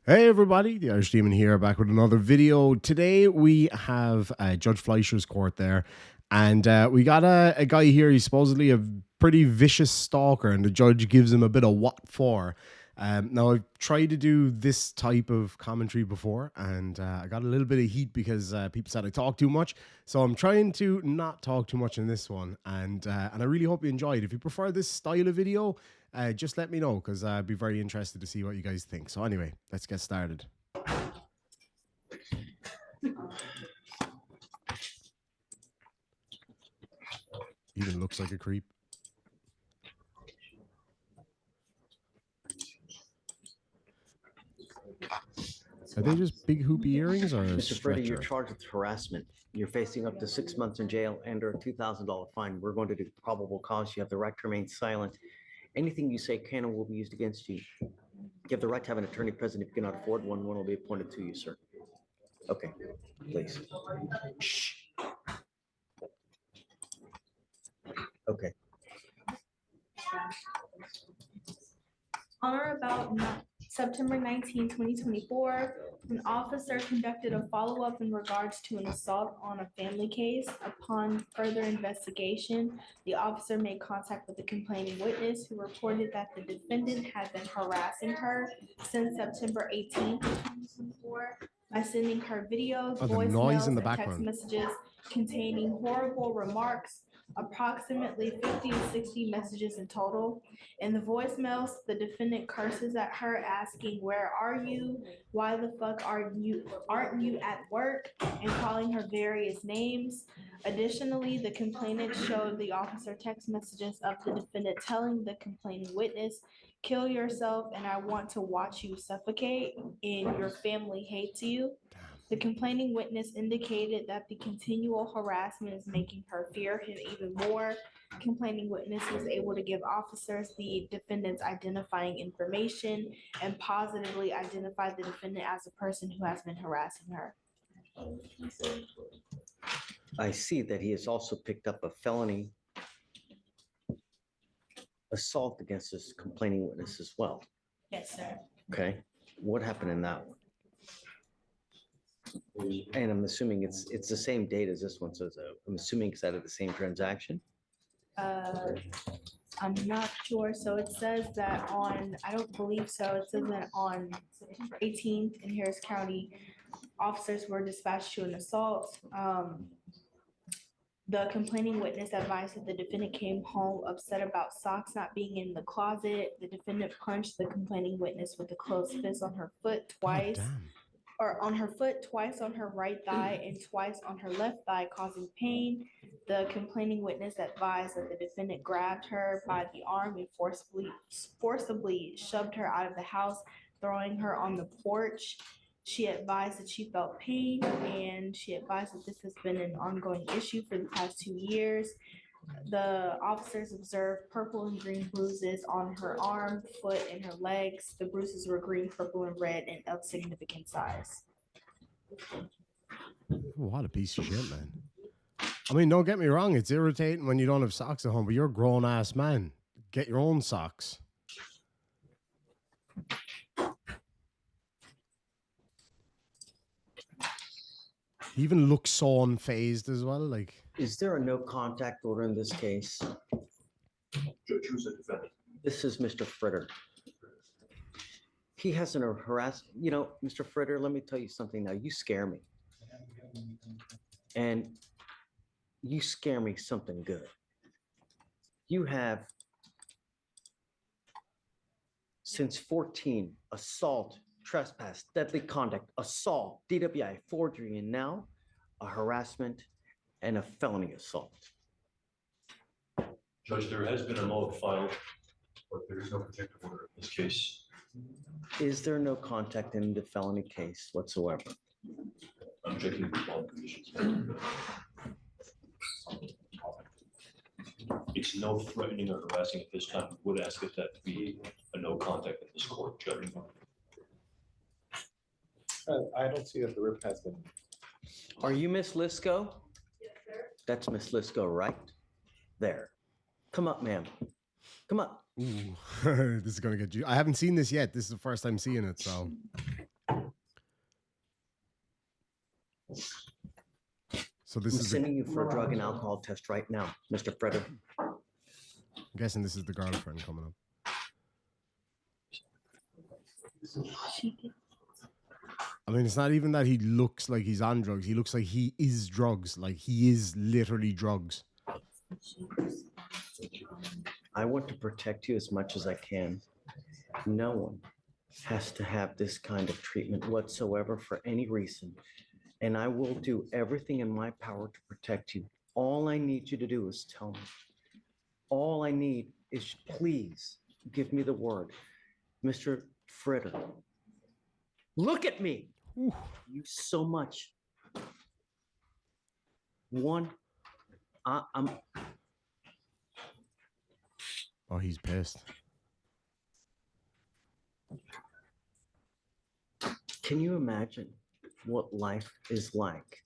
Hey everybody, the Irish Demon here, back with another video. Today we have Judge Fleischer's court there, and we got a guy here. He's supposedly a pretty vicious stalker, and the judge gives him a bit of what for. Now I've tried to do this type of commentary before, and I got a little bit of heat because people said I talk too much. So I'm trying to not talk too much in this one, and I really hope you enjoyed. If you prefer this style of video, just let me know because I'd be very interested to see what you guys think. So anyway, let's get started. Even looks like a creep. Are they just big hoopy earrings or a Mr. Freddy, you're stretcher? charged with harassment. You're facing up to 6 months in jail and or a $2,000 fine. We're going to do probable cause. You have the right to remain silent. Anything you say can and will be used against you. You have the right to have an attorney present. If you cannot afford one, one will be appointed to you, sir. Okay, please. Shh. Okay. On or about September 19, 2024, an officer conducted a follow-up in regards to an assault on a family case. Upon further investigation, the officer made contact with the complaining witness, who reported that the defendant had been harassing her since September 18, 2024 by sending her videos, Oh, the noise in voicemails, the and text background. messages containing horrible remarks, approximately 50 to 60 messages in total. In the voicemails, the defendant curses at her, asking, "Where are you? Why the fuck aren't you at work?" and calling her various names. Additionally, the complainant showed the officer text messages of the defendant telling the complaining witness, "Kill yourself and I want to watch you suffocate, and your family hates you." The complaining witness indicated that the continual harassment is making her fear him even more. Complaining witness was able to give officers the defendant's identifying information and positively identify the defendant as a person who has been harassing her. I see that he has also picked up a felony assault against this complaining witness as well. Yes, sir. Okay. What happened in that one? And I'm assuming it's the same date as this one, so I'm assuming it's out of the same transaction. I'm not sure. So it says that I don't believe so. It says that on September 18th in Harris County, officers were dispatched to an assault. The complaining witness advised that the defendant came home upset about socks not being in the closet. The defendant punched the complaining witness with a closed fist on her foot twice. On her foot, twice on her right thigh, and twice on her left thigh, causing pain. The complaining witness advised that the defendant grabbed her by the arm and forcibly shoved her out of the house, throwing her on the porch. She advised that she felt pain, and she advised that this has been an ongoing issue for the past 2 years. The officers observed purple and green bruises on her arm, foot, and her legs. The bruises were green, purple, and red and of significant size. What a piece of shit, man. I mean, don't get me wrong, it's irritating when you don't have socks at home, but you're a grown ass man. Get your own socks. He even looks so unfazed as well. Like, Is there a no contact order in this case? Judge, who's the defendant? This is Mr. Fritter. He hasn't harassed, Mr. Fritter, let me tell you something now. You scare me. And you scare me something good. You have, since 14, assault, trespass, deadly conduct, assault, DWI, forgery, and now a harassment and a felony assault. Judge, there has been a note filed, but there is no protective order in this case. Is there no contact in the felony case whatsoever? I'm checking the bond conditions. It's no threatening or harassing at this time. Would ask if that be a no contact in this court, Judge. I don't see that the rip has been. Are you Miss Lisco? Yes, sir. That's Miss Lisco, right? There. Come up, ma'am. Come up. ooh, this is gonna get you. I haven't seen this yet. This is the first time seeing it, so So I'm this is the, sending you for a drug and alcohol test right now, Mr. Freder. I'm guessing this is the girlfriend coming up. I mean, it's not even that he looks like he's on drugs. He looks like he is drugs. Like he is literally drugs. I want to protect you as much as I can. No one has to have this kind of treatment whatsoever for any reason. And I will do everything in my power to protect you. All I need you to do is tell me. All I need is please give me the word. Mr. Fritter, look at me. Ooh. You so much. One, I'm. Oh, he's pissed. Can you imagine what life is like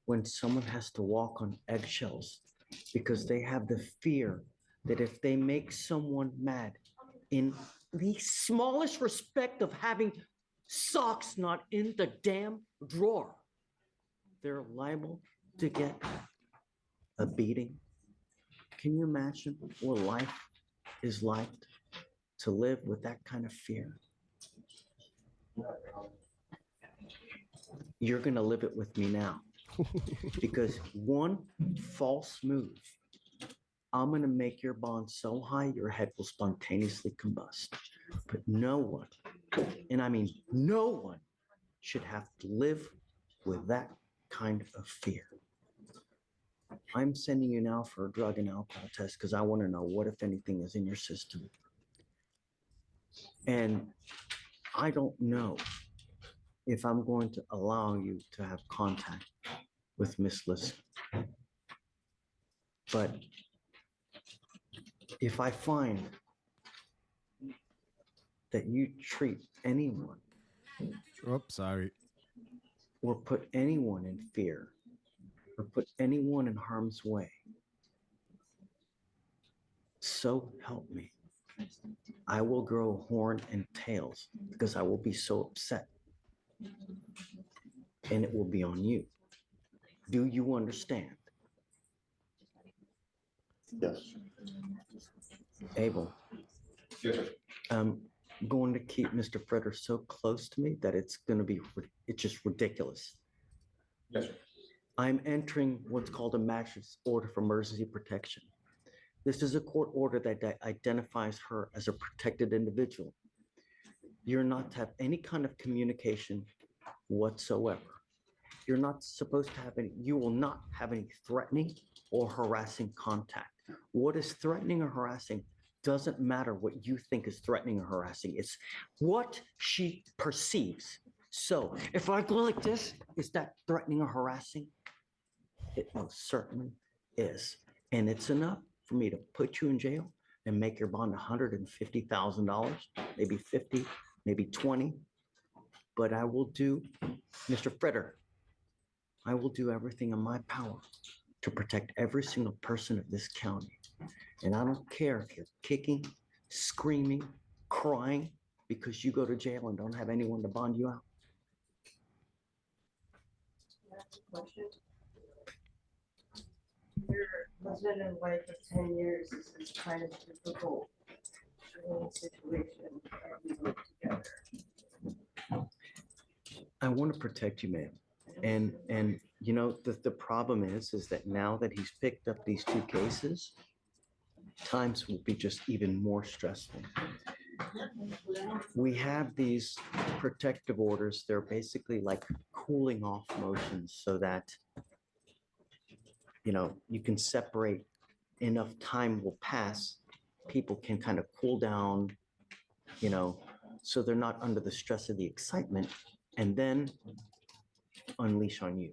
when someone has to walk on eggshells because they have the fear that if they make someone mad in the smallest respect of having socks not in the damn drawer, they're liable to get a beating? Can you imagine what life is like to live with that kind of fear? You're going to live it with me now. Because one false move, I'm going to make your bond so high your head will spontaneously combust. But no one, and I mean no one, should have to live with that kind of fear. I'm sending you now for a drug and alcohol test because I want to know what, if anything, is in your system. And I don't know if I'm going to allow you to have contact with Miss Lisk. But if I find that you treat anyone Oops, sorry. or put anyone in fear or put anyone in harm's way, so help me, I will grow horn and tails because I will be so upset. And it will be on you. Do you understand? Yes. Abel, Yes, sir. I'm going to keep Mr. Freder so close to me that it's just ridiculous. Yes, sir. I'm entering what's called a master's order for emergency protection. This is a court order that identifies her as a protected individual. You're not to have any kind of communication whatsoever. You're not supposed to have any, you will not have any threatening or harassing contact. What is threatening or harassing doesn't matter what you think is threatening or harassing. It's what she perceives. So if I go like this, is that threatening or harassing? It most certainly is. And it's enough for me to put you in jail and make your bond $150,000, maybe 50, maybe 20. But I will do, Mr. Freder, I will do everything in my power to protect every single person of this county. And I don't care if you're kicking, screaming, crying because you go to jail and don't have anyone to bond you out. Question. Your husband and wife of 10 years is kind of difficult situation that we live together. I want to protect you, ma'am. And you know, the problem is that now that he's picked up these two cases, times will be just even more stressful. We have these protective orders. They're basically like cooling off motions so that, you know, you can separate, enough time will pass, people can kind of cool down, you know, so they're not under the stress of the excitement and then unleash on you.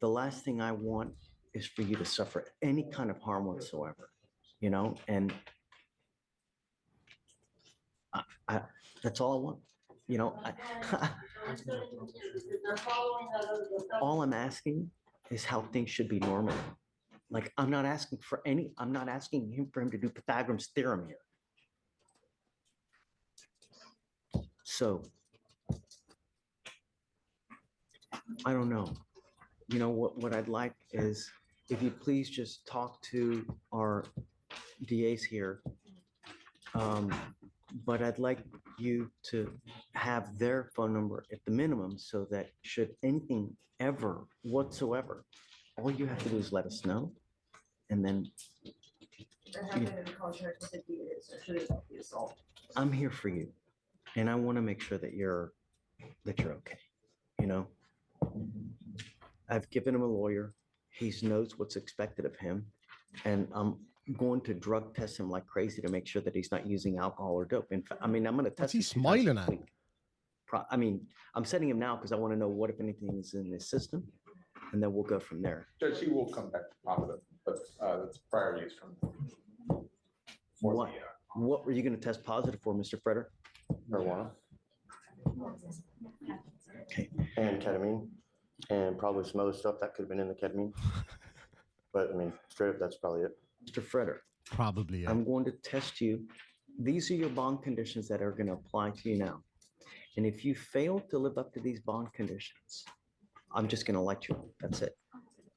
The last thing I want is for you to suffer any kind of harm whatsoever, you know, and I that's all I want. You know, all I'm asking is how things should be normal. Like I'm not asking him for him to do Pythagorean's theorem here. So I don't know. you know, what I'd like is if you please just talk to our DAs here. But I'd like you to have their phone number at the minimum so that should anything ever whatsoever, all you have to do is let us know. And then I have been in contact with the DA, so should it not be assault? I'm here for you. And I want to make sure that you're okay, you know? I've given him a lawyer. He knows what's expected of him. And I'm going to drug test him like crazy to make sure that he's not using alcohol or dope. In fact, I mean, I'm going to What's test he him 2 times smiling a at? week. I mean, I'm setting him now because I want to know what, if anything, is in his system. And then we'll go from there. Judge, he will come back positive, but that's prior use from. for What? What were you going to test positive for, Mr. Freder? Marijuana Okay. and ketamine and probably some other stuff that could have been in the ketamine. But I mean, straight up, that's probably it. Mr. Freder, Probably. Yeah. I'm going to test you. These are your bond conditions that are going to apply to you now. And if you fail to live up to these bond conditions, I'm just going to let you know. That's it.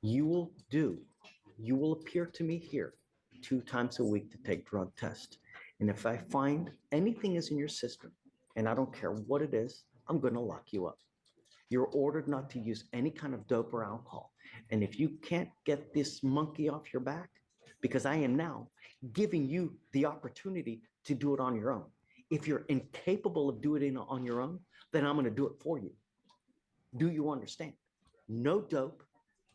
You will appear to me here 2 times a week to take drug tests. And if I find anything is in your system, and I don't care what it is, I'm going to lock you up. You're ordered not to use any kind of dope or alcohol. And if you can't get this monkey off your back, because I am now giving you the opportunity to do it on your own. If you're incapable of doing it on your own, then I'm going to do it for you. Do you understand? No dope,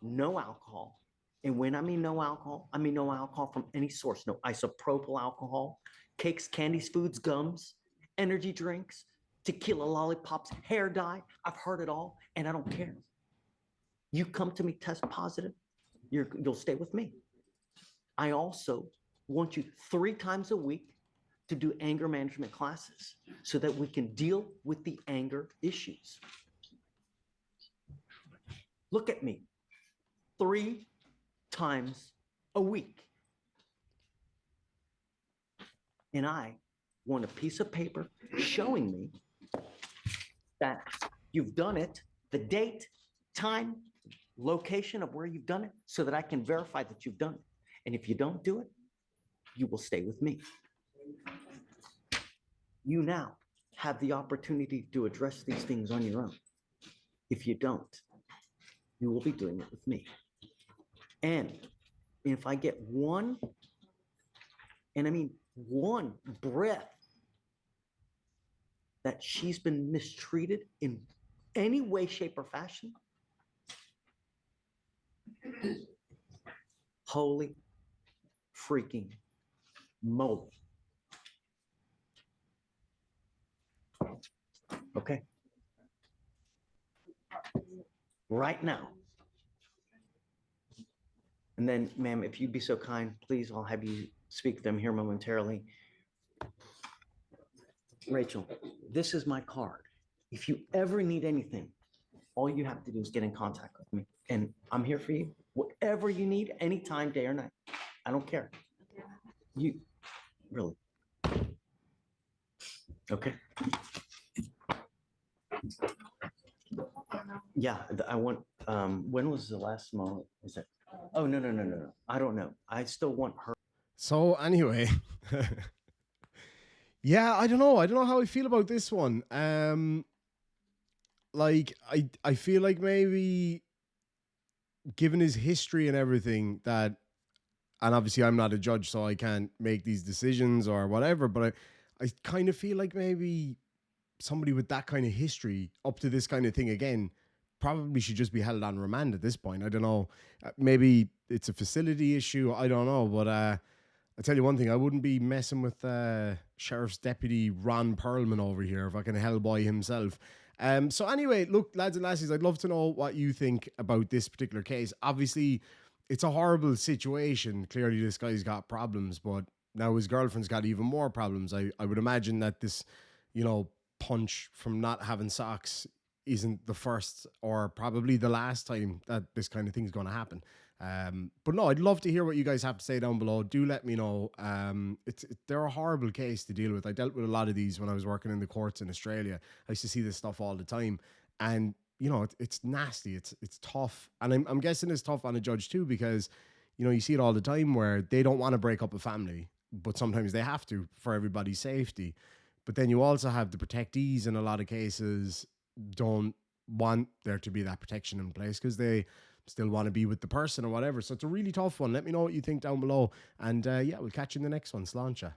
no alcohol. And when I mean no alcohol, I mean no alcohol from any source. No isopropyl alcohol, cakes, candies, foods, gums, energy drinks, tequila lollipops, hair dye. I've heard it all, and I don't care. You come to me test positive, you'll stay with me. I also want you 3 times a week to do anger management classes so that we can deal with the anger issues. Look at me. 3 times a week. And I want a piece of paper showing me that you've done it, the date, time, location of where you've done it, so that I can verify that you've done it. And if you don't do it, you will stay with me. You now have the opportunity to address these things on your own. If you don't, you will be doing it with me. And if I get one, and I mean one breath that she's been mistreated in any way, shape, or fashion, holy freaking moly. Okay? Right now. And then, ma'am, if you'd be so kind, please, I'll have you speak to them here momentarily. Rachel, this is my card. If you ever need anything, all you have to do is get in contact with me. And I'm here for you. Whatever you need, anytime, day or night. I don't care. You, really. Okay? Yeah, I want, when was the last moment? Is it? Oh, no. I don't know. I still want her. So anyway, yeah, I don't know how I feel about this one. Like I feel like maybe given his history and everything that, and obviously I'm not a judge, so I can't make these decisions or whatever, but I kind of feel like maybe somebody with that kind of history up to this kind of thing again probably should just be held on remand at this point. I don't know. Maybe it's a facility issue. I don't know. But I'll tell you one thing. I wouldn't be messing with Sheriff's Deputy Ron Perlman over here, fucking Hellboy himself. So anyway, look, lads and lassies, I'd love to know what you think about this particular case. Obviously, it's a horrible situation. Clearly, this guy's got problems, but now his girlfriend's got even more problems. I would imagine that this, punch from not having socks isn't the first or probably the last time that this kind of thing is going to happen. But no, I'd love to hear what you guys have to say down below. Do let me know. They're a horrible case to deal with. I dealt with a lot of these when I was working in the courts in Australia. I used to see this stuff all the time. And you know, it's nasty. It's tough. And I'm guessing it's tough on a judge too, because, you know, you see it all the time where they don't want to break up a family, but sometimes they have to for everybody's safety. But then you also have the protectees in a lot of cases don't want there to be that protection in place because they still want to be with the person or whatever. So it's a really tough one. Let me know what you think down below. And yeah, we'll catch you in the next one. Sláinte.